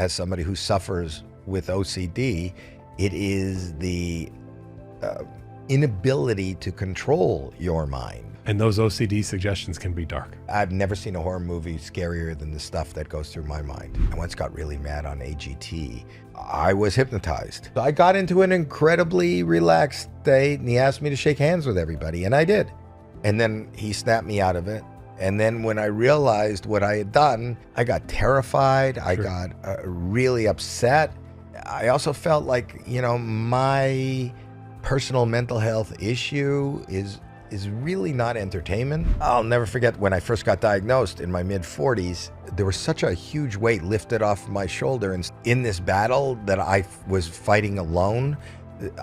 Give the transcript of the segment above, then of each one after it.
as somebody who suffers with OCD, it is the inability to control your mind. And those OCD suggestions can be dark. I've never seen a horror movie scarier than the stuff that goes through my mind. I once got really mad on AGT. I was hypnotized. I got into an incredibly relaxed state, and he asked me to shake hands with everybody, and I did. And then he snapped me out of it. And then when I realized what I had done, I got terrified. I got really upset. I also felt like, my personal mental health issue is really not entertainment. I'll never forget when I first got diagnosed in my mid-40s, there was such a huge weight lifted off my shoulder. And in this battle that I was fighting alone,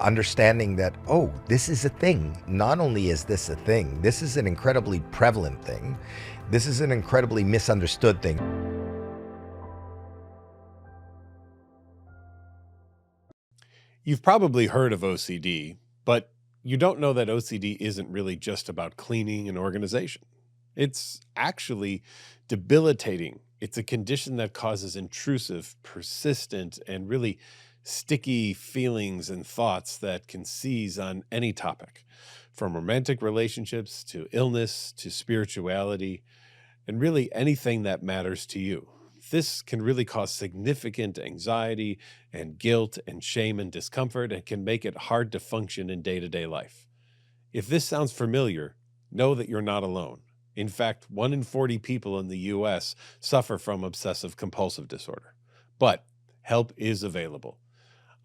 understanding that, oh, this is a thing. Not only is this a thing, this is an incredibly prevalent thing. This is an incredibly misunderstood thing. You've probably heard of OCD, but you don't know that OCD isn't really just about cleaning and organization. It's actually debilitating. It's a condition that causes intrusive, persistent, and really sticky feelings and thoughts that can seize on any topic, from romantic relationships to illness to spirituality, and really anything that matters to you. This can really cause significant anxiety and guilt and shame and discomfort, and can make it hard to function in day-to-day life. If this sounds familiar, know that you're not alone. In fact, 1 in 40 people in the US suffer from obsessive compulsive disorder. But help is available.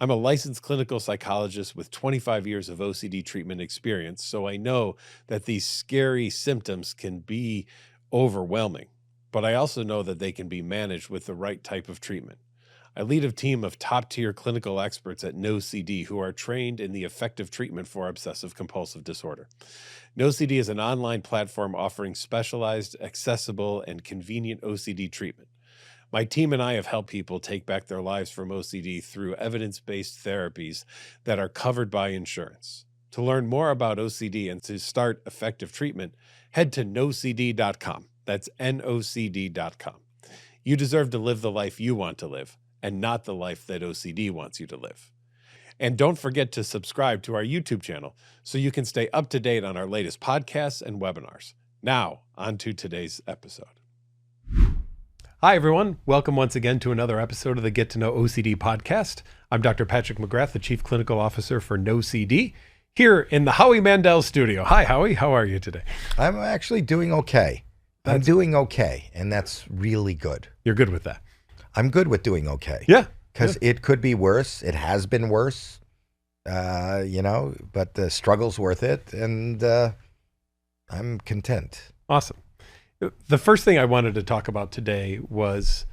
I'm a licensed clinical psychologist with 25 years of OCD treatment experience, so I know that these scary symptoms can be overwhelming. But I also know that they can be managed with the right type of treatment. I lead a team of top-tier clinical experts at Know OCD who are trained in the effective treatment for obsessive-compulsive disorder. Know OCD is an online platform offering specialized, accessible, and convenient OCD treatment. My team and I have helped people take back their lives from OCD through evidence-based therapies that are covered by insurance. To learn more about OCD and to start effective treatment, head to NOCD.com. That's NOCD.com. You deserve to live the life you want to live, and not the life that OCD wants you to live. And don't forget to subscribe to our YouTube channel so you can stay up to date on our latest podcasts and webinars. Now, on to today's episode. Hi, everyone. Welcome once again to another episode of the Get to Know OCD podcast. I'm Dr. Patrick McGrath, the Chief Clinical Officer for Know OCD, here in the Howie Mandel studio. Hi, Howie. How are you today? I'm actually doing okay. I'm doing okay, and that's really good. You're good with that? I'm good with doing okay. Yeah. Because it could be worse. It has been worse, but the struggle's worth it, and I'm content. Awesome. The first thing I wanted to talk about today was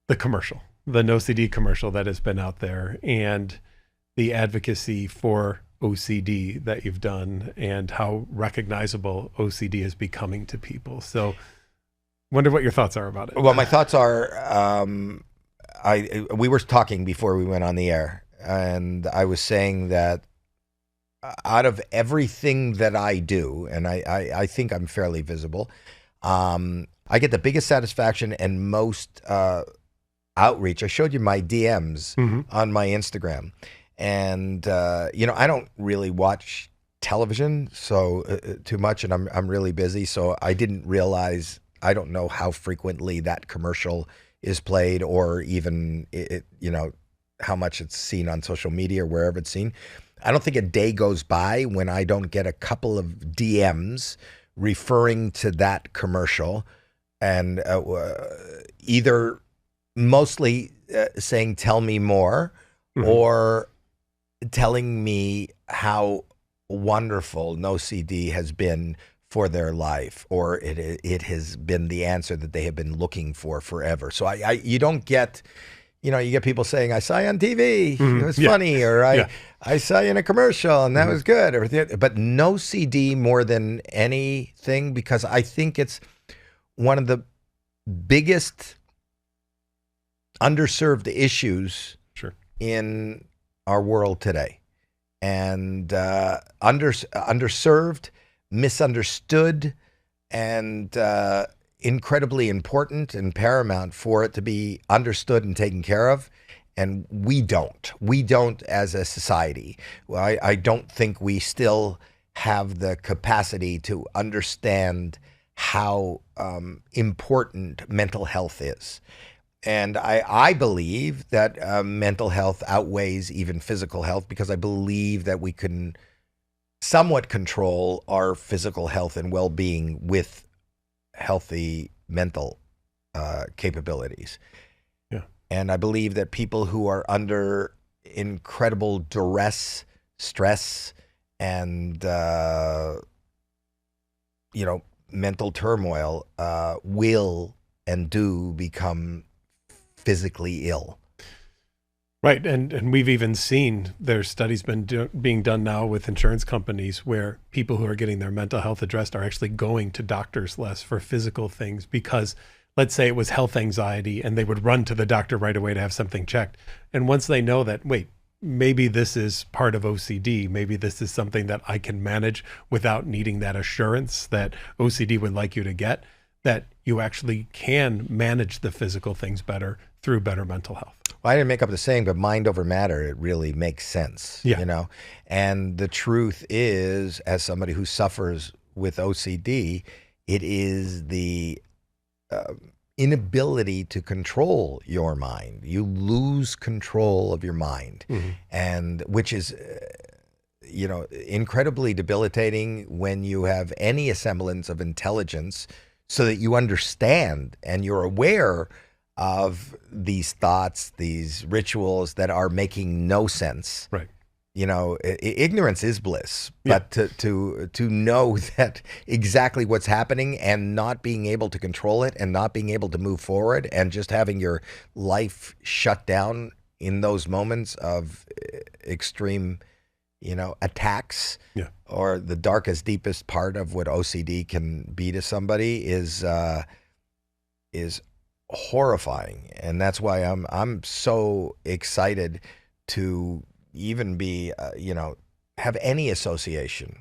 the commercial, the NOCD commercial that has been out there, and the advocacy for OCD that you've done and how recognizable OCD is becoming to people. So wonder what your thoughts are about it. Well, my thoughts are, we were talking before we went on the air, and I was saying that out of everything that I do, and I think I'm fairly visible, I get the biggest satisfaction and most outreach. I showed you my DMs on my Instagram. And, I don't really watch television too much, and I'm really busy. So I didn't realize, I don't know how frequently that commercial is played, or even, how much it's seen on social media or wherever it's seen. I don't think a day goes by when I don't get a couple of DMs referring to that commercial, and either mostly saying, tell me more, or telling me how wonderful NOCD has been for their life, or it has been the answer that they have been looking for forever. So you don't get, you get people saying, I saw you on TV, it was funny, or I saw you in a commercial and that was good. But NOCD more than anything, because I think it's one of the biggest underserved issues in our world today, and underserved, misunderstood, and incredibly important and paramount for it to be understood and taken care of. And we don't as a society. Well, I don't think we still have the capacity to understand how important mental health is. And I believe that mental health outweighs even physical health, because I believe that we can somewhat control our physical health and well-being with healthy mental capabilities. Yeah. And I believe that people who are under incredible duress, stress, and mental turmoil will and do become physically ill. Right. And we've even seen there's studies being done now with insurance companies where people who are getting their mental health addressed are actually going to doctors less for physical things, because let's say it was health anxiety and they would run to the doctor right away to have something checked. And once they know that, wait, maybe this is part of OCD, maybe this is something that I can manage without needing that assurance that OCD would like you to get, that you actually can manage the physical things better through better mental health. Well, I didn't make up the saying, but mind over matter, it really makes sense, Yeah. And the truth is, as somebody who suffers with OCD, it is the inability to control your mind. You lose control of your mind, and which is, incredibly debilitating when you have any semblance of intelligence, so that you understand and you're aware of these thoughts, these rituals that are making no sense. Right. Ignorance is bliss, but to know that exactly what's happening and not being able to control it and not being able to move forward and just having your life shut down in those moments of extreme, attacks, or the darkest, deepest part of what OCD can be to somebody is horrifying. And that's why I'm so excited to even be, have any association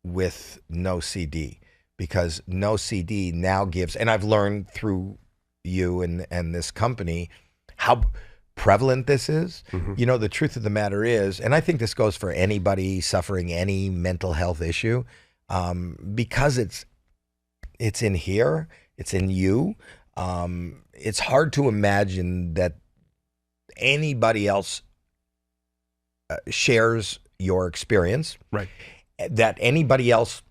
with NOCD, because NOCD now gives, and I've learned through you and this company how prevalent this is. The truth of the matter is, and I think this goes for anybody suffering any mental health issue, because it's in here, it's in you. It's hard to imagine that anybody else shares your experience, right? That anybody else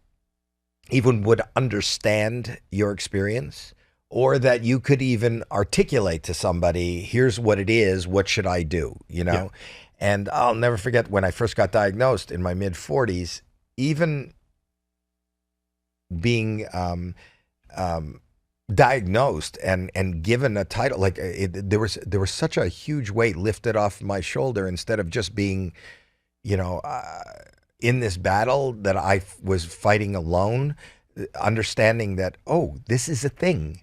even would understand your experience, or that you could even articulate to somebody, here's what it is, what should I do, Yeah. And I'll never forget when I first got diagnosed in my mid-40s, even being diagnosed and given a title, like there was such a huge weight lifted off my shoulder, instead of just being, in this battle that I was fighting alone, understanding that, oh, this is a thing,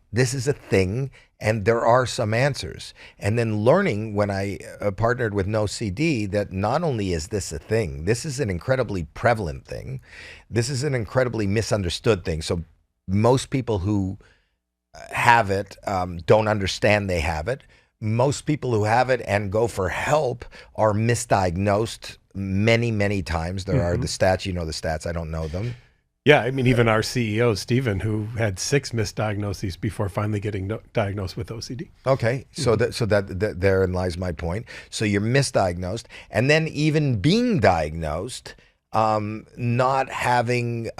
and there are some answers. And then learning when I partnered with NOCD that not only is this a thing, this is an incredibly prevalent thing. This is an incredibly misunderstood thing. So most people who have it don't understand they have it. Most people who have it and go for help are misdiagnosed many, many times. There are the stats, the stats, I don't know them. Yeah, I mean, even our CEO, Stephen, who had 6 misdiagnoses before finally getting diagnosed with OCD. Okay, so that therein lies my point. So you're misdiagnosed, and then even being diagnosed, not having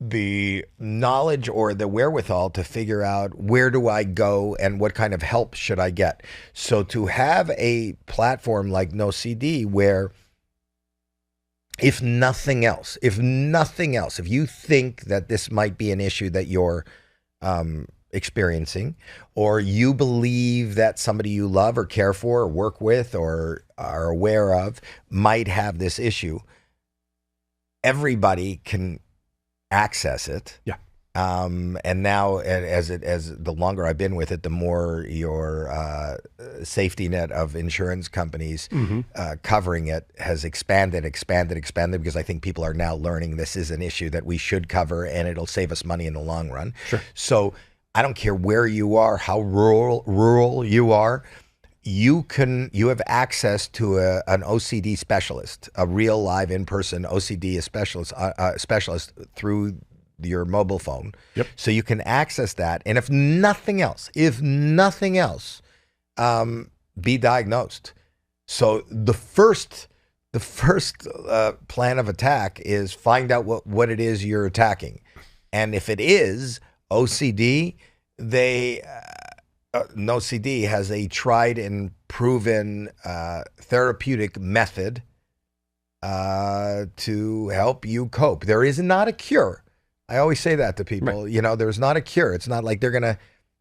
the knowledge or the wherewithal to figure out, where do I go and what kind of help should I get. So to have a platform like NOCD, where if nothing else, if you think that this might be an issue that you're experiencing, or you believe that somebody you love or care for or work with or are aware of might have this issue, everybody can access it. Yeah. And now, as the longer I've been with it, the more your safety net of insurance companies covering it has expanded, because I think people are now learning this is an issue that we should cover, and it'll save us money in the long run. Sure. So I don't care where you are, how rural you are. You have access to an OCD specialist, a real live in-person OCD specialist through your mobile phone. Yep. So you can access that, and if nothing else, be diagnosed. So the first plan of attack is find out what it is you're attacking, and if it is OCD, NOCD has a tried and proven therapeutic method to help you cope. There is not a cure. I always say that to people. Right. There's not a cure. It's not like they're going to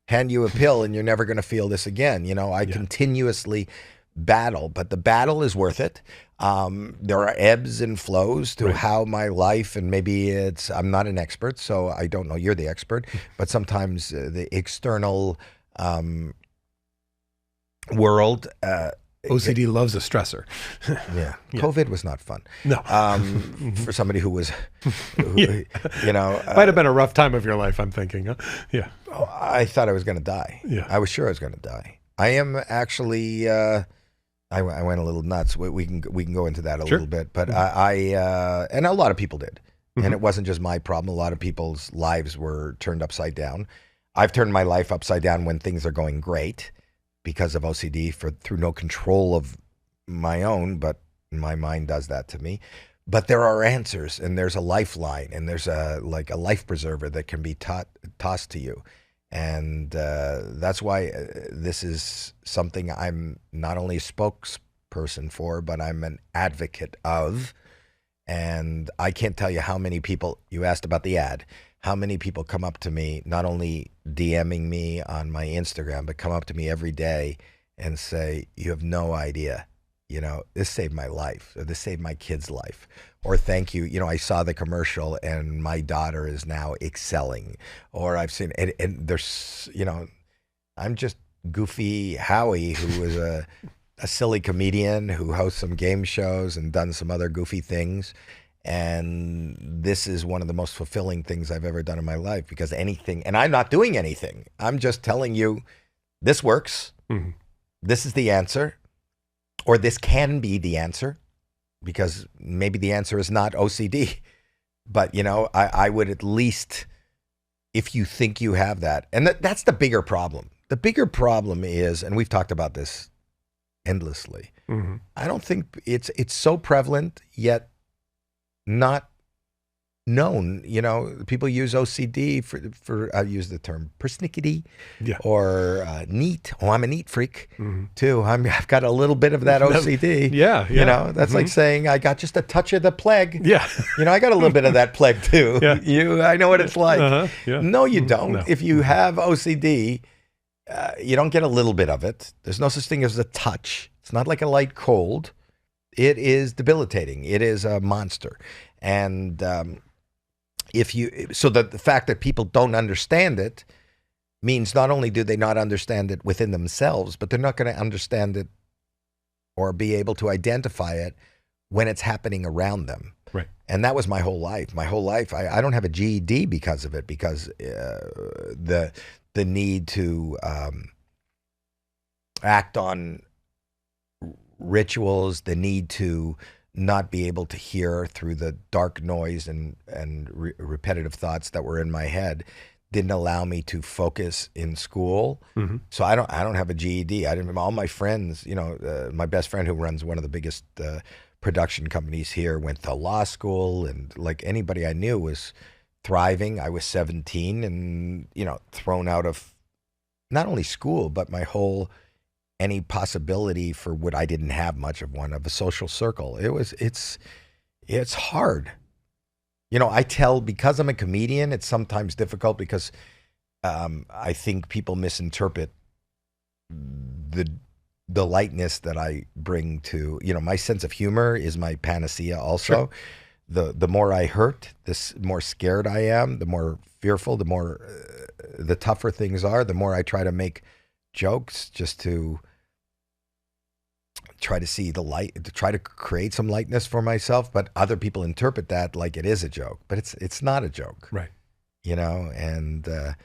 hand you a pill and you're never going to feel this again. I continuously battle, but the battle is worth it. There are ebbs and flows to how my life, and maybe I'm not an expert, so I don't know. You're the expert, but sometimes the external world. OCD loves a stressor. Yeah. COVID was not fun. No. For somebody who was, might have been a rough time of your life, I'm thinking. Huh? Yeah. I thought I was going to die. Yeah. I was sure I was going to die. I am actually, I went a little nuts. We can go into that a little bit, but and a lot of people did. And it wasn't just my problem. A lot of people's lives were turned upside down. I've turned my life upside down when things are going great, because of OCD, through no control of my own, but my mind does that to me. But there are answers, and there's a lifeline, and there's a life preserver that can be tossed to you. And that's why this is something I'm not only a spokesperson for, but I'm an advocate of. And I can't tell you how many people, you asked about the ad, how many people come up to me, not only DMing me on my Instagram, but come up to me every day and say, you have no idea, this saved my life, or this saved my kid's life, or thank you. I saw the commercial and my daughter is now excelling, or I've seen, and there's, I'm just goofy Howie, who is a silly comedian who hosts some game shows and done some other goofy things. And this is one of the most fulfilling things I've ever done in my life, because and I'm not doing anything. I'm just telling you, this works. Mm-hmm. This is the answer, or this can be the answer, because maybe the answer is not OCD, but I would at least, if you think you have that, and that's the bigger problem. The bigger problem is, and we've talked about this endlessly. Mm-hmm. I don't think it's so prevalent yet not known. People use OCD for I use the term persnickety, or neat. Oh, I'm a neat freak too. I've got a little bit of that OCD. That's like saying I got just a touch of the plague. Yeah. I got a little bit of that plague too. Yeah. I know what it's like. No, you don't. No. If you have OCD, you don't get a little bit of it. There's no such thing as a touch. It's not like a light cold. It is debilitating. It is a monster. And the fact that people don't understand it means not only do they not understand it within themselves, but they're not going to understand it or be able to identify it when it's happening around them. Right. And that was my whole life. My whole life, I don't have a GED because of it, because the need to act on rituals, the need to not be able to hear through the dark noise and repetitive thoughts that were in my head didn't allow me to focus in school. Mm-hmm. So I don't have a GED. All my friends, my best friend who runs one of the biggest production companies here went to law school, and like anybody I knew was thriving. I was 17 and, thrown out of not only school, but my whole any possibility for what I didn't have much of one, of a social circle. It's hard. I tell, because I'm a comedian, it's sometimes difficult because I think people misinterpret the lightness that I bring to, my sense of humor is my panacea also. the more I hurt, the more scared I am, the more fearful, the more the tougher things are, the more I try to make jokes just to try to see the light, to try to create some lightness for myself. But other people interpret that like it is a joke, but it's not a joke, Right. you know. And I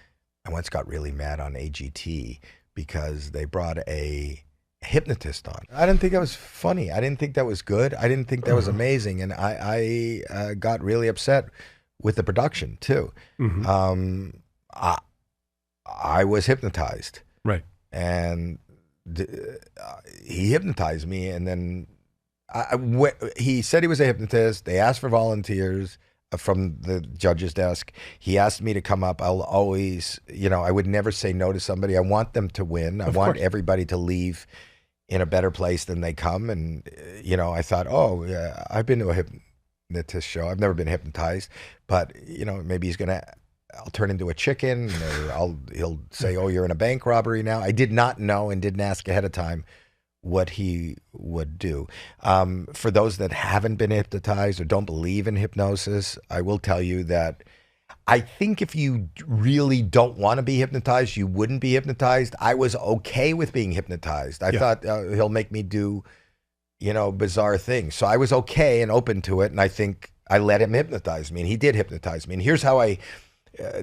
once got really mad on AGT because they brought a hypnotist on. I didn't think that was funny. I didn't think that was good. I didn't think that was amazing, and I got really upset with the production too. I was hypnotized, Right. and he hypnotized me, and then he said he was a hypnotist. They asked for volunteers from the judge's desk. He asked me to come up. I'll always, I would never say no to somebody. I want them to win. I want everybody to leave in a better place than they come. And, I thought, oh, yeah, I've been to a hypnotist show. I've never been hypnotized, but, maybe I'll turn into a chicken, or he'll say, oh, you're in a bank robbery now. I did not know and didn't ask ahead of time what he would do. For those that haven't been hypnotized or don't believe in hypnosis, I will tell you that I think if you really don't want to be hypnotized, you wouldn't be hypnotized. I was okay with being hypnotized. I thought he'll make me do, bizarre things. So I was okay and open to it. And I think I let him hypnotize me, and he did hypnotize me. And here's how I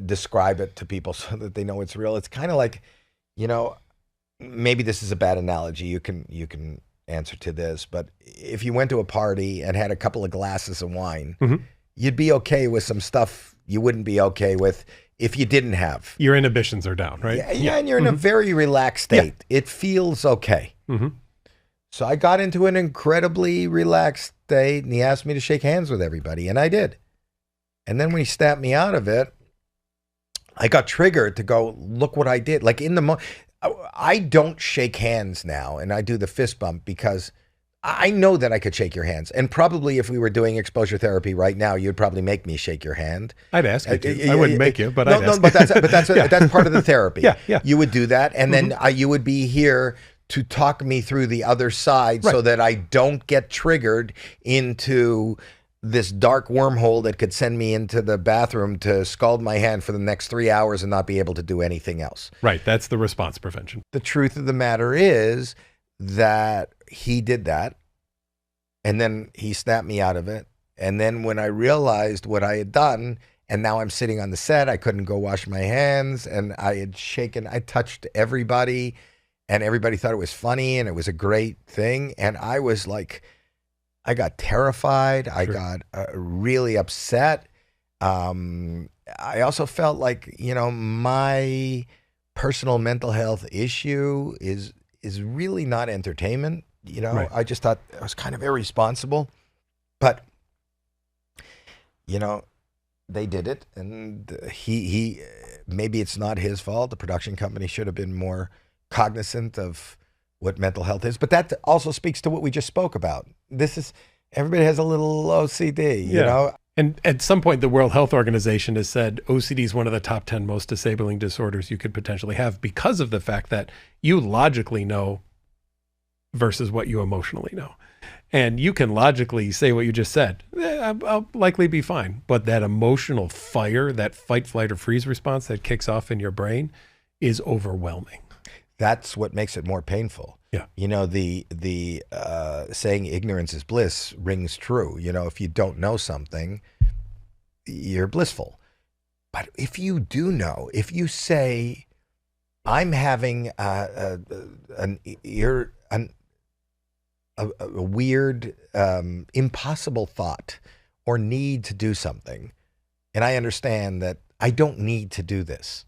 describe it to people so that they know it's real. It's kind of like, maybe this is a bad analogy. You can answer to this, but if you went to a party and had a couple of glasses of wine, you'd be okay with some stuff you wouldn't be okay with if you didn't have. Your inhibitions are down, right? Yeah, and you're in a very relaxed state. Yeah. It feels okay. So I got into an incredibly relaxed state, and he asked me to shake hands with everybody, and I did. And then when he snapped me out of it, I got triggered to go, look what I did. Like I don't shake hands now, and I do the fist bump because I know that I could shake your hands. And probably if we were doing exposure therapy right now, you'd probably make me shake your hand. I'd ask you to. I wouldn't make you, but I'd ask. But that's part of the therapy. Yeah. You would do that, and then you would be here to talk me through the other side so that I don't get triggered into this dark wormhole that could send me into the bathroom to scald my hand for the next 3 hours and not be able to do anything else. Right. That's the response prevention. The truth of the matter is that he did that, and then he snapped me out of it. And then when I realized what I had done, and now I'm sitting on the set, I couldn't go wash my hands, and I touched everybody, and everybody thought it was funny, and it was a great thing. And I was like, I got terrified. I got really upset. I also felt like, my personal mental health issue is really not entertainment. I just thought I was kind of irresponsible. But, they did it, and he maybe it's not his fault. The production company should have been more cognizant of what mental health is, but that also speaks to what we just spoke about. Everybody has a little OCD, you know? And at some point, the World Health Organization has said OCD is one of the top 10 most disabling disorders you could potentially have because of the fact that you logically know versus what you emotionally know. And you can logically say what you just said. I'll likely be fine. But that emotional fire, that fight, flight, or freeze response that kicks off in your brain is overwhelming. That's what makes it more painful. Yeah. The saying ignorance is bliss rings true. If you don't know something, you're blissful. But if you do know, if you say, I'm having a weird, impossible thought or need to do something, and I understand that I don't need to do this,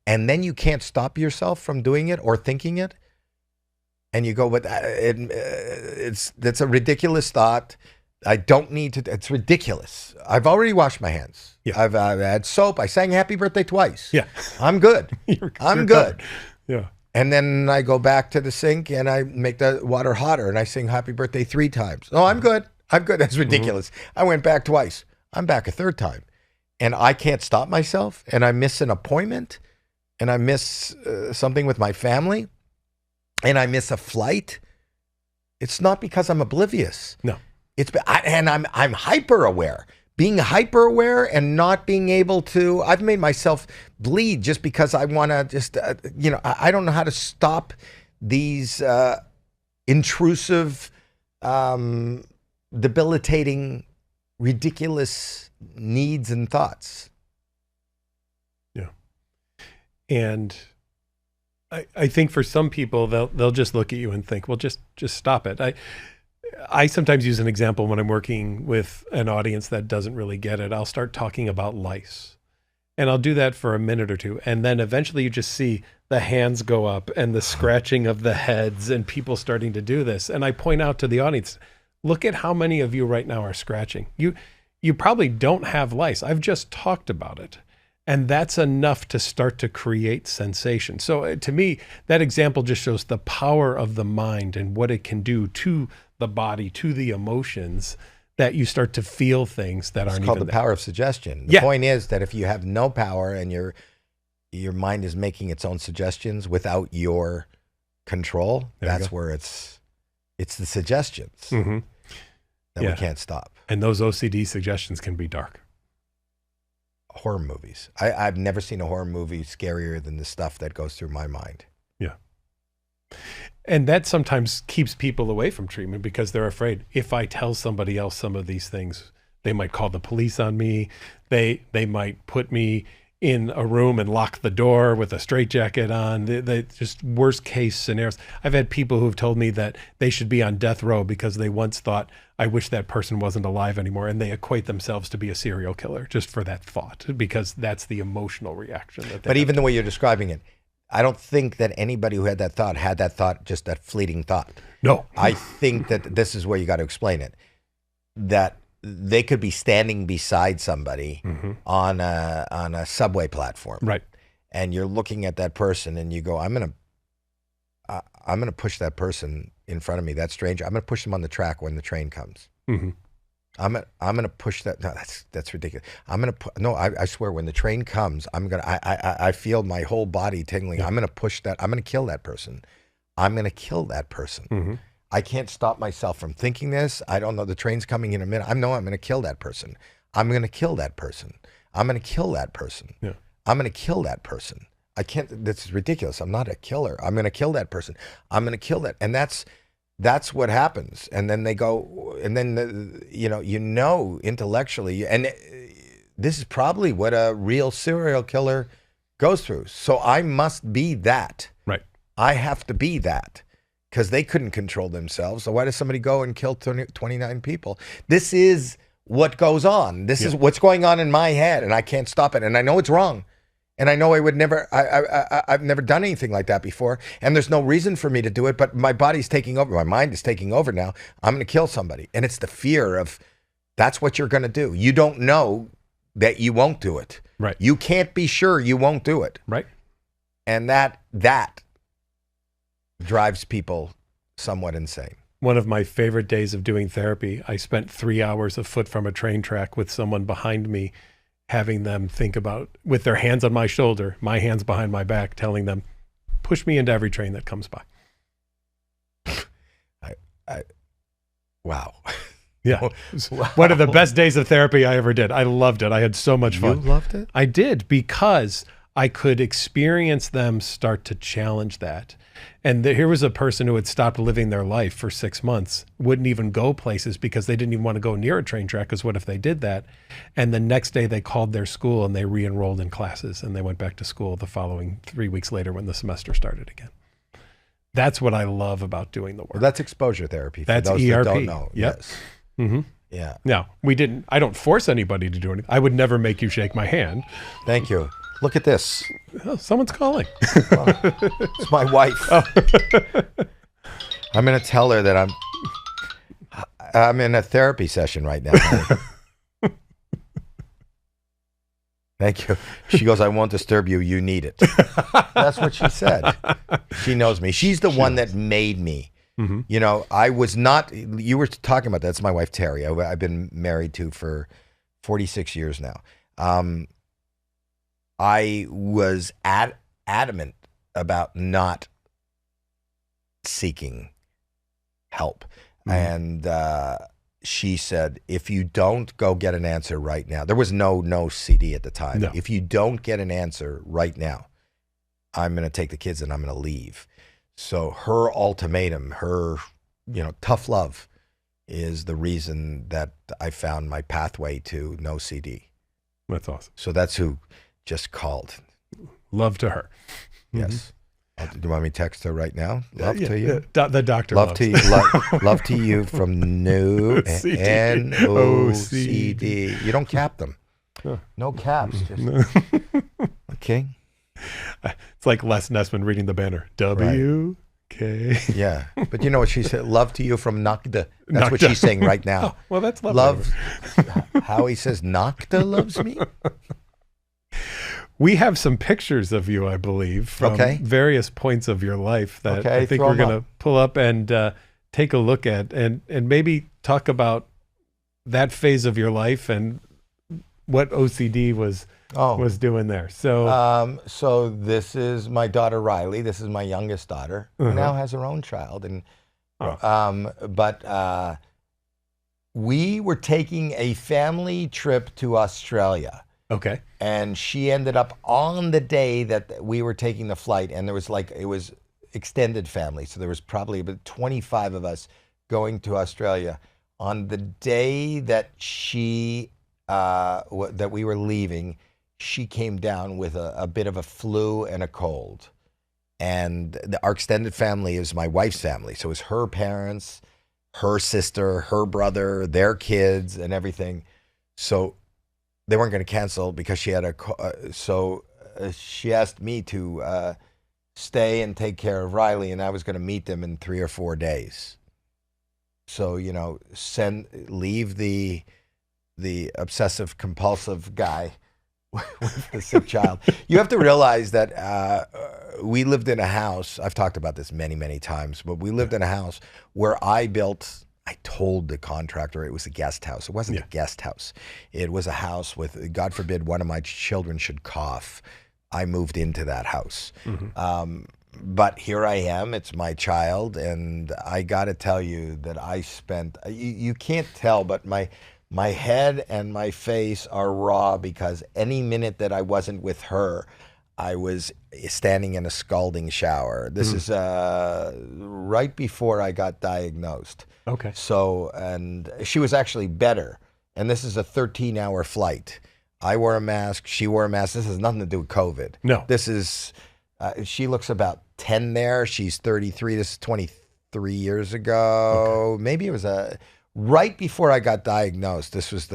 and then you can't stop yourself from doing it or thinking it, and you go, but that's a ridiculous thought. I don't need to. It's ridiculous. I've already washed my hands. Yeah. I've had soap. I sang Happy Birthday twice. Yeah. I'm good. I'm good. Covered. Yeah. And then I go back to the sink and I make the water hotter and I sing Happy Birthday 3 times. Oh, I'm good. I'm good. That's ridiculous. I went back twice. I'm back a 3rd time. And I can't stop myself. And I miss an appointment. And I miss something with my family. And I miss a flight. It's not because I'm oblivious. No. And I'm hyper aware. Being hyper aware and not being able to, I've made myself bleed just because I want to just, I don't know how to stop these intrusive, debilitating, ridiculous needs and thoughts. Yeah. And I think for some people, they'll just look at you and think, well, just stop it. I sometimes use an example when I'm working with an audience that doesn't really get it. I'll start talking about lice, and I'll do that for a minute or two. And then eventually you just see the hands go up and the scratching of the heads and people starting to do this. And I point out to the audience, look at how many of you right now are scratching. You probably don't have lice. I've just talked about it. And that's enough to start to create sensation. So to me, that example just shows the power of the mind and what it can do to the body, to the emotions, that you start to feel things that aren't even there. It's called the power of suggestion. The point is that if you have no power and your mind is making its own suggestions without your control, that's where it's the suggestions that we can't stop. And those OCD suggestions can be dark. Horror movies. I've never seen a horror movie scarier than the stuff that goes through my mind. Yeah. And that sometimes keeps people away from treatment because they're afraid if I tell somebody else some of these things, they might call the police on me. They might put me in a room and lock the door with a straitjacket on. They just worst case scenarios. I've had people who've told me that they should be on death row because they once thought, I wish that person wasn't alive anymore. And they equate themselves to be a serial killer just for that thought, because that's the emotional reaction. But even the way you're describing it, I don't think that anybody who had that thought, just that fleeting thought. No. I think that this is where you got to explain it. That they could be standing beside somebody on a subway platform. Right. And you're looking at that person and you go, I'm going to push that person in front of me, that stranger. I'm going to push them on the track when the train comes. I'm going to push that. No, that's ridiculous. I swear when the train comes, I feel my whole body tingling. Yeah. I'm going to push that. I'm going to kill that person. I'm going to kill that person. I can't stop myself from thinking this. I don't know. The train's coming in a minute. I'm going to kill that person. I'm going to kill that person. I'm going to kill that person. Yeah. I'm going to kill that person. I can't. This is ridiculous. I'm not a killer. I'm going to kill that person. I'm going to kill that. And that's what happens. And then they go, and then, intellectually, and this is probably what a real serial killer goes through. So I must be that. Right. I have to be that because they couldn't control themselves. So why does somebody go and kill 29 people? This is what goes on. This is what's going on in my head, and I can't stop it. And I know it's wrong. And I know I would never, I've never done anything like that before. And there's no reason for me to do it, but my body's taking over. My mind is taking over now. I'm going to kill somebody. And it's the fear of, that's what you're going to do. You don't know that you won't do it. Right. You can't be sure you won't do it. Right. And that drives people somewhat insane. One of my favorite days of doing therapy, I spent 3 hours a foot from a train track with someone behind me, having them think about, with their hands on my shoulder, my hands behind my back, telling them, push me into every train that comes by. Wow. Yeah. Wow. One of the best days of therapy I ever did. I loved it. I had so much fun. You loved it? I did, because I could experience them start to challenge that. And here was a person who had stopped living their life for 6 months, wouldn't even go places because they didn't even want to go near a train track, because what if they did that? And the next day they called their school and they re-enrolled in classes, and they went back to school the following 3 weeks later when the semester started again. That's what I love about doing the work. Well, that's exposure therapy. That's for those ERP. that don't know. Yep. Yes. Mm-hmm. Yeah. Now, I don't force anybody to do anything. I would never make you shake my hand. Thank you. Look at this. Oh, someone's calling. It's my wife. Oh. I'm going to tell her that I'm in a therapy session right now. Thank you. She goes, I won't disturb you. You need it. That's what she said. She knows me. She's the one that made me. Mm-hmm. You know, I was not, you were talking about that. That's my wife, Terry. I've been married to for 46 years now. I was adamant about not seeking help. Mm-hmm. she said, if you don't go get an answer right now, there was no CD at the time. No. If you don't get an answer right now, I'm going to take the kids and I'm going to leave. So her ultimatum, her, tough love is the reason that I found my pathway to no CD. That's awesome. So that's who just called. Love to her. Yes. Do you want me to text her right now? Love to you. The doctor Love loves. to you. Love to you from Know NOCD. You don't cap them. No caps. Just, okay. It's like Les Nessman reading the banner. W K. Yeah, but you know what she said? Love to you from NOCD. That's what she's saying right now. Oh, well, that's lovely. Howie says NOCD loves me. We have some pictures of you, I believe, from various points of your life that I think we're going to pull up and take a look at, and maybe talk about that phase of your life and what OCD was doing there. So, so this is my daughter Riley. This is my youngest daughter, who now has her own child, and but we were taking a family trip to Australia. Okay. And she ended up on the day that we were taking the flight, and there was it was extended family. So there was probably about 25 of us going to Australia. On the day that that we were leaving, she came down with a bit of a flu and a cold. And our extended family is my wife's family. So it was her parents, her sister, her brother, their kids, and everything. So they weren't going to cancel because she had she asked me to stay and take care of Riley, and I was going to meet them in 3 or 4 days. So, leave the obsessive compulsive guy with the sick child. You have to realize that we lived in a house. I've talked about this many, many times, but we lived in a house where I told the contractor it was a guest house. It wasn't a guest house. It was a house with, God forbid, one of my children should cough. I moved into that house. But here I am. It's my child. And I got to tell you that I spent, you can't tell, but my head and my face are raw because any minute that I wasn't with her, I was standing in a scalding shower. This is right before I got diagnosed. Okay. So, and she was actually better. And this is a 13-hour flight. I wore a mask. She wore a mask. This has nothing to do with COVID. No. This is, she looks about 10 there. She's 33. This is 23 years ago. Okay. Maybe it was right before I got diagnosed. This was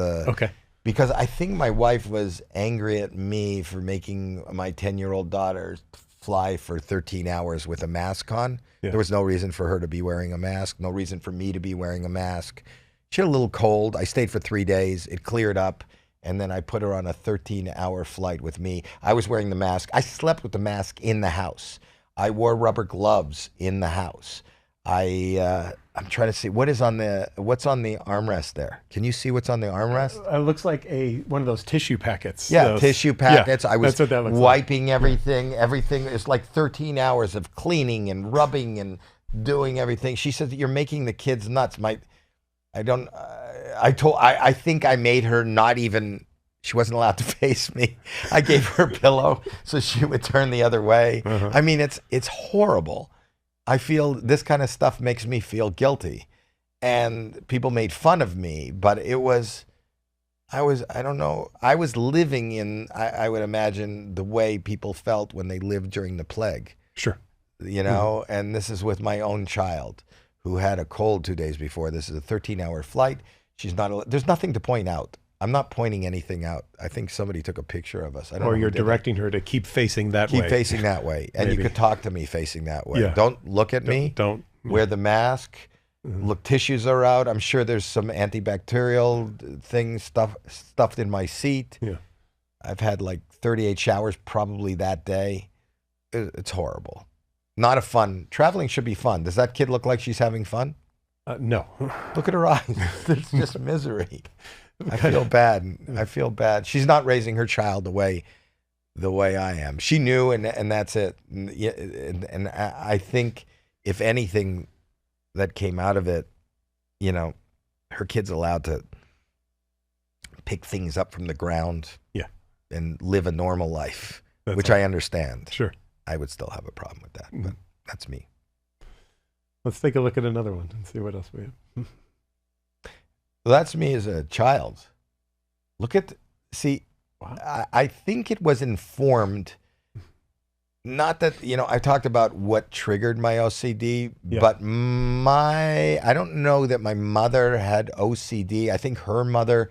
because I think my wife was angry at me for making my 10-year-old daughter fly for 13 hours with a mask on. Yeah. There was no reason for her to be wearing a mask, no reason for me to be wearing a mask. She had a little cold. I stayed for 3 days. It cleared up, and then I put her on a 13-hour flight with me. I was wearing the mask. I slept with the mask in the house. I wore rubber gloves in the house. I'm trying to see what's on the armrest there. Can you see what's on the armrest? It looks like one of those tissue packets. Yeah, tissue packets. Yeah, I was wiping like. everything. Everything is like 13 hours of cleaning and rubbing and doing everything. She said that you're making the kids nuts. I think I made her not even. She wasn't allowed to face me. I gave her a pillow so she would turn the other way. I mean, it's horrible. I feel this kind of stuff makes me feel guilty, and people made fun of me, but I don't know. I was living in, I would imagine, the way people felt when they lived during the plague. Sure. And this is with my own child who had a cold 2 days before. This is a 13-hour flight. There's nothing to point out. I'm not pointing anything out. I think somebody took a picture of us. I don't know. Or you're directing her to keep facing that way. Keep facing that way. And you could talk to me facing that way. Yeah. Don't look at me. Don't. Wear the mask. Look, tissues are out. I'm sure there's some antibacterial things stuffed in my seat. Yeah. I've had like 38 showers probably that day. It's horrible. Not a fun. Traveling should be fun. Does that kid look like she's having fun? No. Look at her eyes. There's just misery. I feel bad. She's not raising her child the way I am. She knew, and that's it. And I think, if anything that came out of it, her kid's allowed to pick things up from the ground, yeah, and live a normal life, that's which all. I understand. Sure. I would still have a problem with that, but that's me. Let's take a look at another one and see what else we have. Well, that's me as a child. Look at, Wow. I think it was informed, not that, I talked about what triggered my OCD, Yeah. but I don't know that my mother had OCD. I think her mother,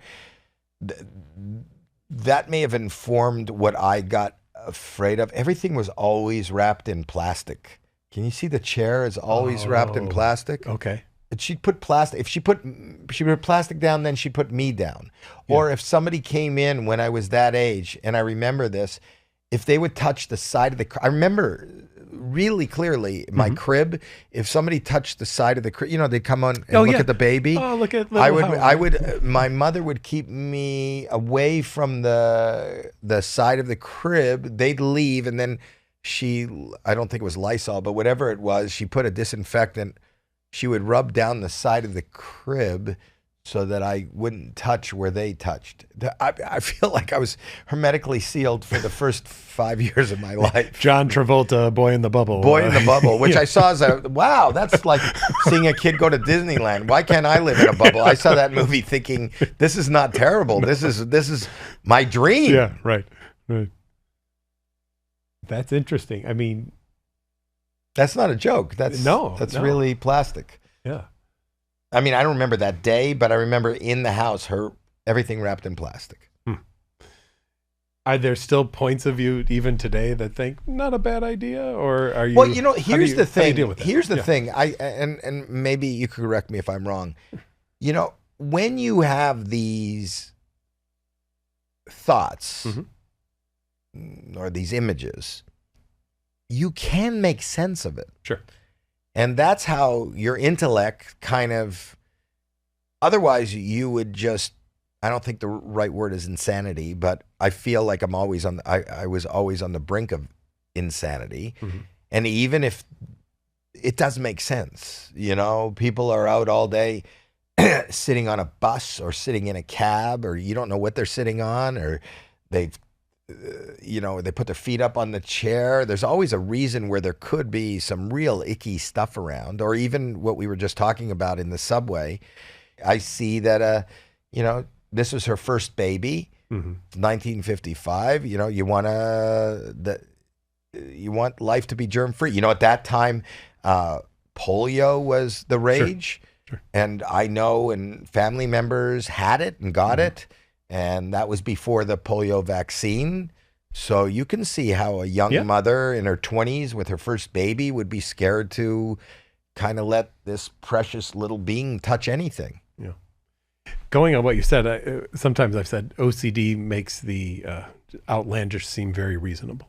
that may have informed what I got afraid of. Everything was always wrapped in plastic. Can you see the chair is always wrapped in plastic? Okay. And she'd put plastic. If she put plastic down, then she put me down. Or if somebody came in when I was that age, and I remember this, if they would touch the side of the, I remember really clearly my crib. If somebody touched the side of the crib, they'd come on and look at the baby. Oh, look at little Howie. My mother would keep me away from the side of the crib. They'd leave, and then I don't think it was Lysol, but whatever it was, she put a disinfectant. She would rub down the side of the crib so that I wouldn't touch where they touched. I feel like I was hermetically sealed for the first 5 years of my life. John Travolta, Boy in the Bubble. Boy in the Bubble, which I saw as wow, that's like seeing a kid go to Disneyland. Why can't I live in a bubble? I saw that movie thinking, this is not terrible. This is my dream. Yeah, right. That's interesting. I mean, that's not a joke. That's really plastic. Yeah. I mean, I don't remember that day, but I remember in the house, everything wrapped in plastic. Are there still points of view even today that think not a bad idea, or are you? Well, here's the thing. Here's the thing. And maybe you could correct me if I'm wrong. When you have these thoughts or these images, you can make sense of it. Sure. And that's how your intellect kind of, otherwise you would just, I don't think the right word is insanity, but I feel like I was always on the brink of insanity. And even if it does make sense, people are out all day sitting on a bus or sitting in a cab, or you don't know what they're sitting on, or they put their feet up on the chair. There's always a reason where there could be some real icky stuff around, or even what we were just talking about in the subway. I see that, this was her first baby, 1955. You want life to be germ free. At that time, polio was the rage. Sure. And I know, and family members had it and got it. And that was before the polio vaccine. So you can see how a young mother in her 20s with her first baby would be scared to kind of let this precious little being touch anything. Yeah. Going on what you said, sometimes I've said OCD makes the outlandish seem very reasonable.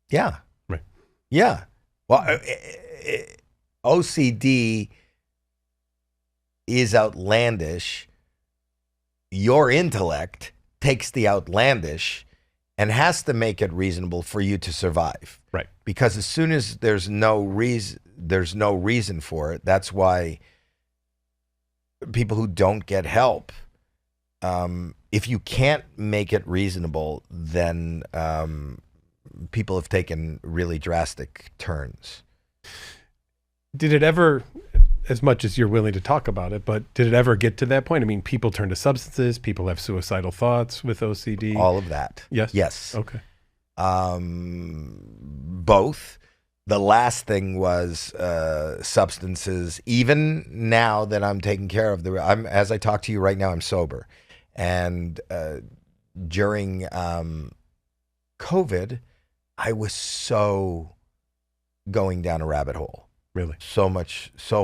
Yeah. Right. Yeah. Well, OCD is outlandish. Your intellect takes the outlandish and has to make it reasonable for you to survive. Right. Because as soon as there's no reason for it, that's why people who don't get help, if you can't make it reasonable, then people have taken really drastic turns. Did it ever, as much as you're willing to talk about it, but did it ever get to that point? I mean, people turn to substances, people have suicidal thoughts with OCD. All of that. Yes? Yes. Okay. Both. The last thing was substances. Even now that I'm taking care of as I talk to you right now, I'm sober. And during COVID, I was so going down a rabbit hole. Really? So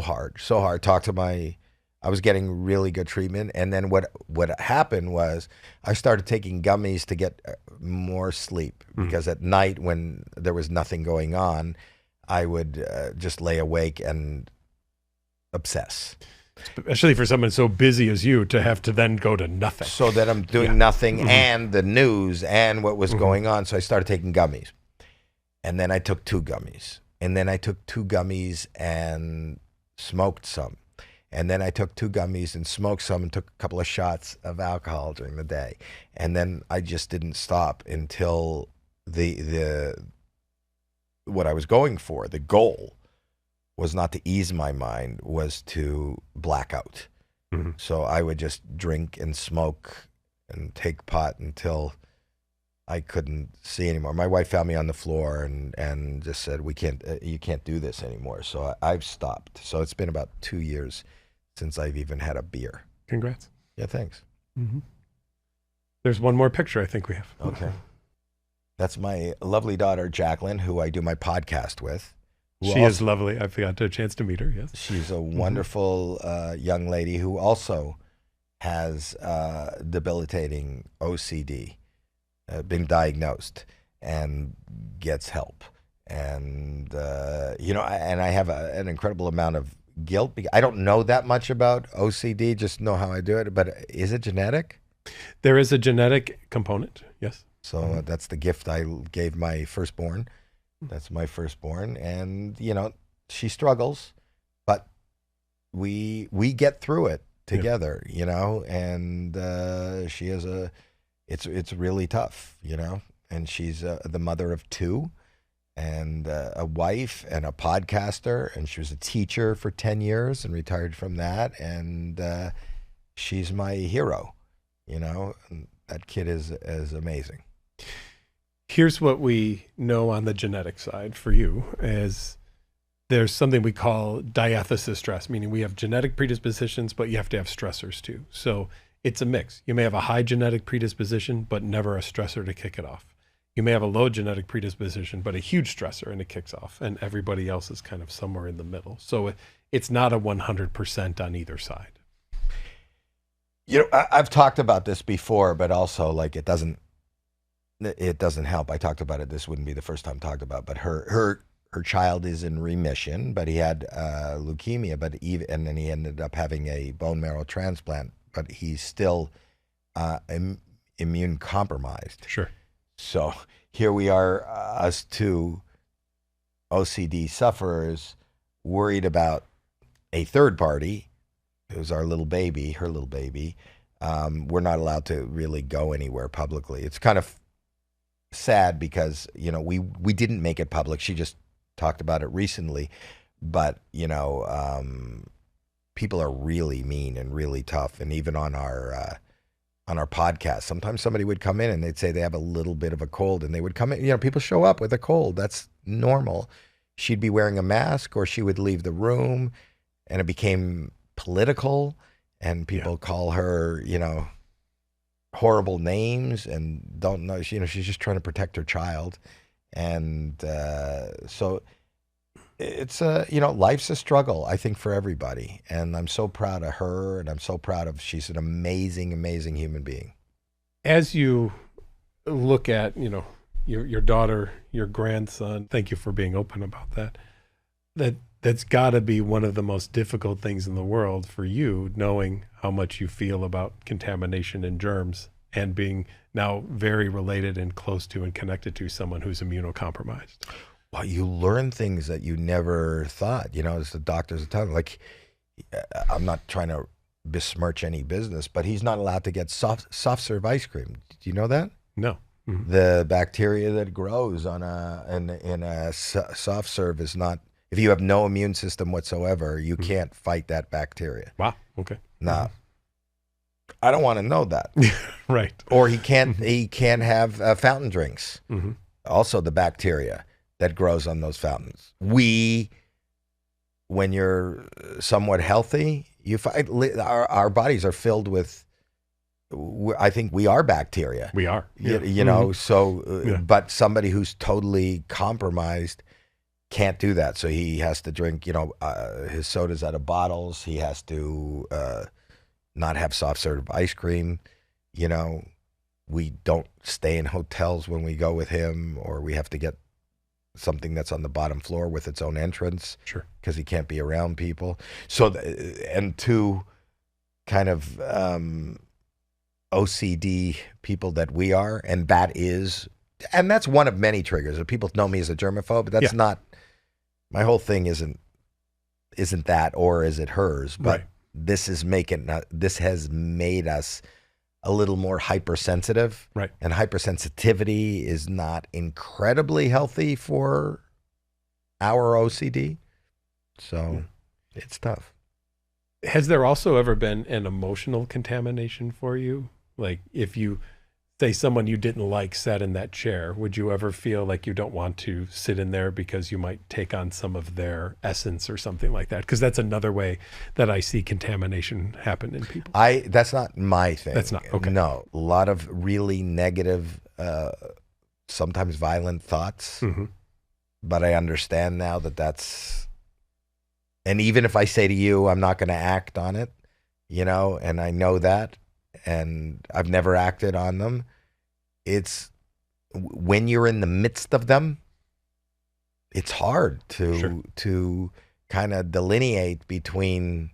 hard. I was getting really good treatment. And then what happened was I started taking gummies to get more sleep, because at night when there was nothing going on, I would just lay awake and obsess. Especially for someone so busy as you to have to then go to nothing. So that I'm doing nothing and the news and what was going on. So I started taking gummies. And then I took 2 gummies. And then I took 2 gummies and smoked some. And then I took 2 gummies and smoked some and took a couple of shots of alcohol during the day. And then I just didn't stop until the what I was going for, the goal, was not to ease my mind, was to black out. Mm-hmm. So I would just drink and smoke and take pot until I couldn't see anymore. My wife found me on the floor and just said, you can't do this anymore. So I've stopped. So it's been about 2 years since I've even had a beer. Congrats. Yeah, thanks. Mm-hmm. There's one more picture I think we have. Okay. That's my lovely daughter, Jacqueline, who I do my podcast with. She is lovely. I got a chance to meet her, yes. She's a wonderful young lady who also has debilitating OCD, been diagnosed, and gets help. And, and I have an incredible amount of guilt. I don't know that much about OCD, just know how I do it. But is it genetic? There is a genetic component, yes. So that's the gift I gave my firstborn. That's my firstborn. And, she struggles, but we get through it together, and she has it's really tough, and she's the mother of 2 and a wife and a podcaster, and she was a teacher for 10 years and retired from that. And she's my hero, and that kid is amazing. Here's what we know on the genetic side for you is there's something we call diathesis stress, meaning we have genetic predispositions, but you have to have stressors too. So it's a mix. You may have a high genetic predisposition, but never a stressor to kick it off. You may have a low genetic predisposition, but a huge stressor and it kicks off, and everybody else is kind of somewhere in the middle. So it's not a 100% on either side. I've talked about this before, but also it doesn't help. I talked about it. This wouldn't be the first time talked about, but her child is in remission, but he had leukemia, and then he ended up having a bone marrow transplant, but he's still immune compromised. Sure. So here we are, us 2 OCD sufferers, worried about a third party. It was our little baby, her little baby. We're not allowed to really go anywhere publicly. It's kind of sad because, we didn't make it public. She just talked about it recently. But, people are really mean and really tough. And even on our podcast, sometimes somebody would come in and they'd say they have a little bit of a cold, and they would come in, people show up with a cold. That's normal. She'd be wearing a mask, or she would leave the room, and it became political, and people call her, horrible names and don't know, she's just trying to protect her child. And so it's life's a struggle, I think, for everybody. And I'm so proud of her, and I'm so proud of, she's an amazing, amazing human being. As you look at, your daughter, your grandson, thank you for being open about that. That's got to be one of the most difficult things in the world for you, knowing how much you feel about contamination and germs, and being now very related and close to and connected to someone who's immunocompromised. Well, you learn things that you never thought, as the doctors are telling. I'm not trying to besmirch any business, but he's not allowed to get soft serve ice cream. Do you know that? No. Mm-hmm. The bacteria that grows in a soft serve is not. If you have no immune system whatsoever, you can't fight that bacteria. Wow. Okay. Now, I don't want to know that. Right. Or he can't have fountain drinks. Mm-hmm. Also, the bacteria that grows on those fountains. When you're somewhat healthy, you find our bodies are filled with. I think we are bacteria. We are. Yeah. So, but somebody who's totally compromised can't do that. So he has to drink, his sodas out of bottles. He has to not have soft serve ice cream. We don't stay in hotels when we go with him, or we have to get something that's on the bottom floor with its own entrance. Sure. Because he can't be around people. So, and 2 kind of OCD people that we are, and that's one of many triggers. People know me as a germaphobe, but that's not. My whole thing isn't that, or is it hers? But this has made us a little more hypersensitive. Right. And hypersensitivity is not incredibly healthy for our OCD. So it's tough. Has there also ever been an emotional contamination for you? Like if you say someone you didn't like sat in that chair, would you ever feel like you don't want to sit in there because you might take on some of their essence or something like that? Because that's another way that I see contamination happen in people. That's not my thing. That's not, okay. No, a lot of really negative, sometimes violent thoughts. Mm-hmm. But I understand now that that's, and even if I say to you, I'm not going to act on it, and I know that, and I've never acted on them. It's when you're in the midst of them, it's hard to kind of delineate between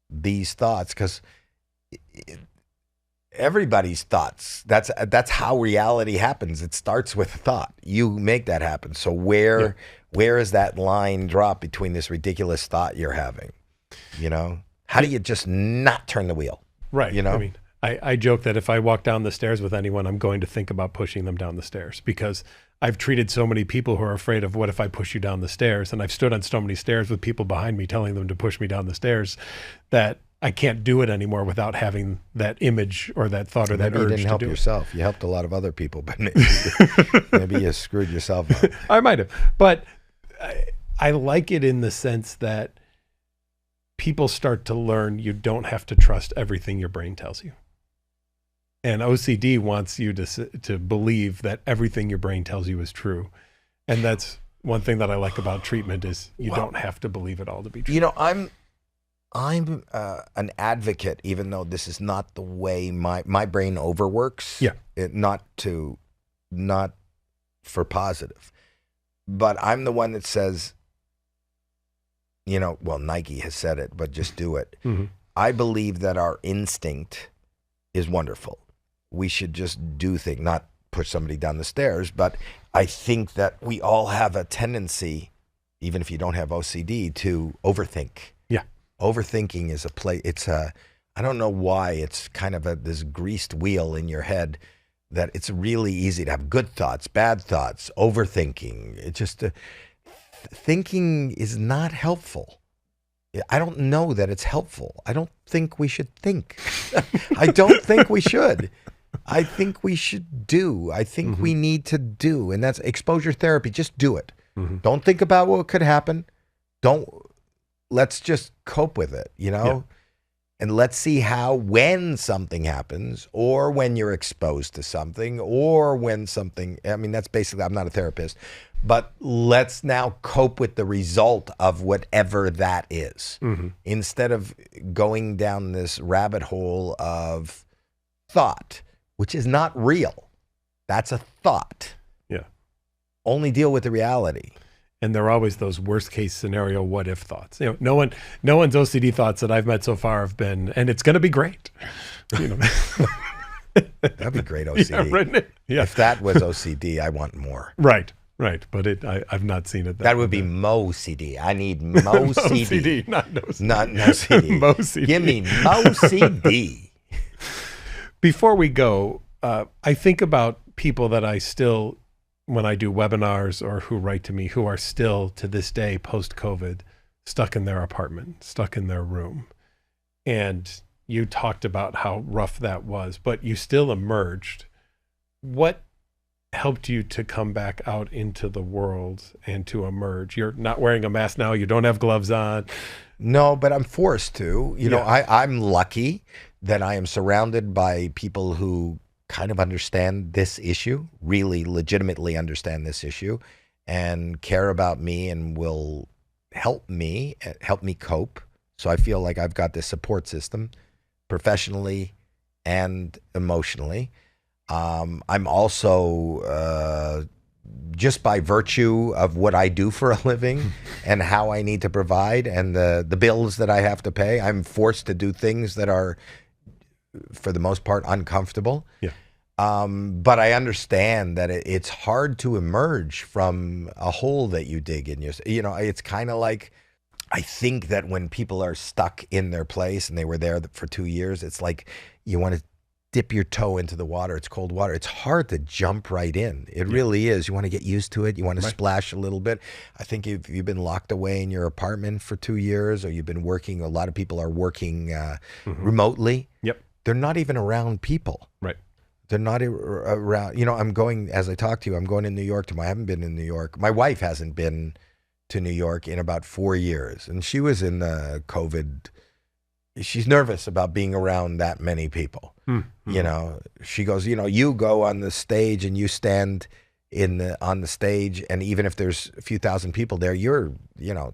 these thoughts, because everybody's thoughts, that's how reality happens. It starts with a thought. You make that happen. So where is that line drop between this ridiculous thought you're having? How do you just not turn the wheel? Right. I mean, I joke that if I walk down the stairs with anyone, I'm going to think about pushing them down the stairs, because I've treated so many people who are afraid of what if I push you down the stairs, and I've stood on so many stairs with people behind me telling them to push me down the stairs, that I can't do it anymore without having that image or that thought or that urge to do it. You didn't help yourself. You helped a lot of other people, but maybe you screwed yourself up. I might have. But I like it in the sense that people start to learn you don't have to trust everything your brain tells you. And OCD wants you to believe that everything your brain tells you is true. And that's one thing that I like about treatment is you don't have to believe it all to be true. I'm an advocate, even though this is not the way my brain overworks. Yeah. Not for positive. But I'm the one that says, Nike has said it, but just do it. Mm-hmm. I believe that our instinct is wonderful. We should just do things, not push somebody down the stairs. But I think that we all have a tendency, even if you don't have OCD, to overthink. Yeah. Overthinking is I don't know why, it's kind of this greased wheel in your head that it's really easy to have good thoughts, bad thoughts, overthinking. It's just, thinking is not helpful. I don't know that it's helpful. I don't think we should think. I don't think we should. I think we should do. I think we need to do. And that's exposure therapy. Just do it. Mm-hmm. Don't think about what could happen. Let's just cope with it, Yeah. And let's see how, when something happens, or when you're exposed to something, or when something, that's basically, I'm not a therapist, but let's now cope with the result of whatever that is. Mm-hmm. Instead of going down this rabbit hole of thought, which is not real. That's a thought. Yeah. Only deal with the reality. And there are always those worst case scenario what if thoughts. No one's OCD thoughts that I've met so far have been, and it's going to be great. That'd be great OCD. Yeah, right? Yeah. If that was OCD, I want more. Right. But I've not seen it. That would be MoCD. I need MoCD. Not NoCD. Not NoCD. MoCD. Give me MoCD. Before we go, I think about people that I still, when I do webinars or who write to me, who are still to this day post-COVID stuck in their apartment, stuck in their room. And you talked about how rough that was, but you still emerged. What helped you to come back out into the world and to emerge? You're not wearing a mask now. You don't have gloves on. No, but I'm forced to. I'm lucky that I am surrounded by people who kind of understand this issue, really legitimately understand this issue, and care about me and will help me cope. So I feel like I've got this support system professionally and emotionally. I'm also, just by virtue of what I do for a living and how I need to provide and the bills that I have to pay, I'm forced to do things that are, for the most part, uncomfortable. Yeah. But I understand that it's hard to emerge from a hole that you dig in. It's kind of like, I think that when people are stuck in their place and they were there for 2 years, it's like you want to dip your toe into the water. It's cold water. It's hard to jump right in. It really is. You want to get used to it. You want to splash a little bit. I think if you've been locked away in your apartment for 2 years, or you've been working, a lot of people are working remotely. Yep. They're not even around people. Right. They're not around. You know, I'm going, as I talk to you, I'm going to New York tomorrow. I haven't been in New York. My wife hasn't been to New York in about 4 years. And she was in COVID. She's nervous about being around that many people. You know, she goes, you know, you go on the stage and you stand on the stage, and even if there's a few thousand people there, you're, you know,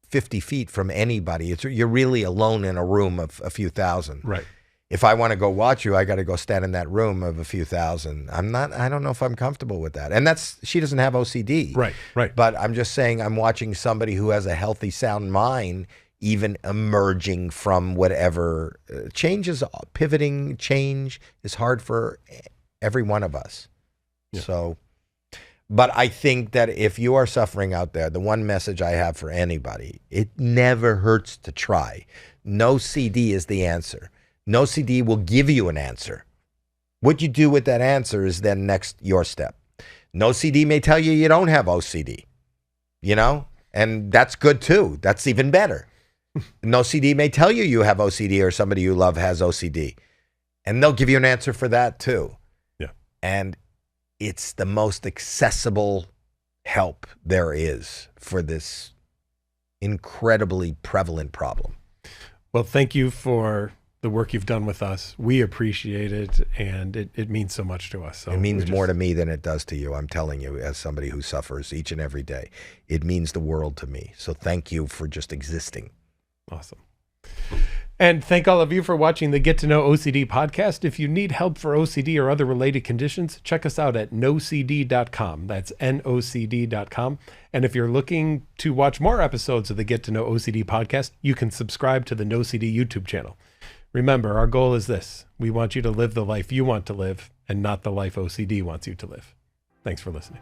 50 feet from anybody. You're really alone in a room of a few thousand. Right. If I want to go watch you, I got to go stand in that room of a few thousand. I don't know if I'm comfortable with that. And she doesn't have OCD. Right. But I'm just saying, I'm watching somebody who has a healthy, sound mind, even emerging from whatever pivoting change is hard for every one of us. Yeah. So, but I think that if you are suffering out there, the one message I have for anybody, it never hurts to try. NOCD is the answer. NOCD will give you an answer. What you do with that answer is then next your step. NOCD may tell you you don't have OCD, you know, and that's good too. That's even better. NOCD may tell you you have OCD, or somebody you love has OCD, and they'll give you an answer for that too. Yeah. And it's the most accessible help there is for this incredibly prevalent problem. Well, thank you for the work you've done with us. We appreciate it, and it means so much to us. So it means more to me than it does to you. I'm telling you, as somebody who suffers each and every day, it means the world to me. So thank you for just existing. Awesome. And thank all of you for watching the Get to Know OCD podcast. If you need help for OCD or other related conditions, check us out at NOCD.com. That's NOCD.com. And if you're looking to watch more episodes of the Get to Know OCD podcast, you can subscribe to the NOCD YouTube channel. Remember, our goal is this. We want you to live the life you want to live, and not the life OCD wants you to live. Thanks for listening.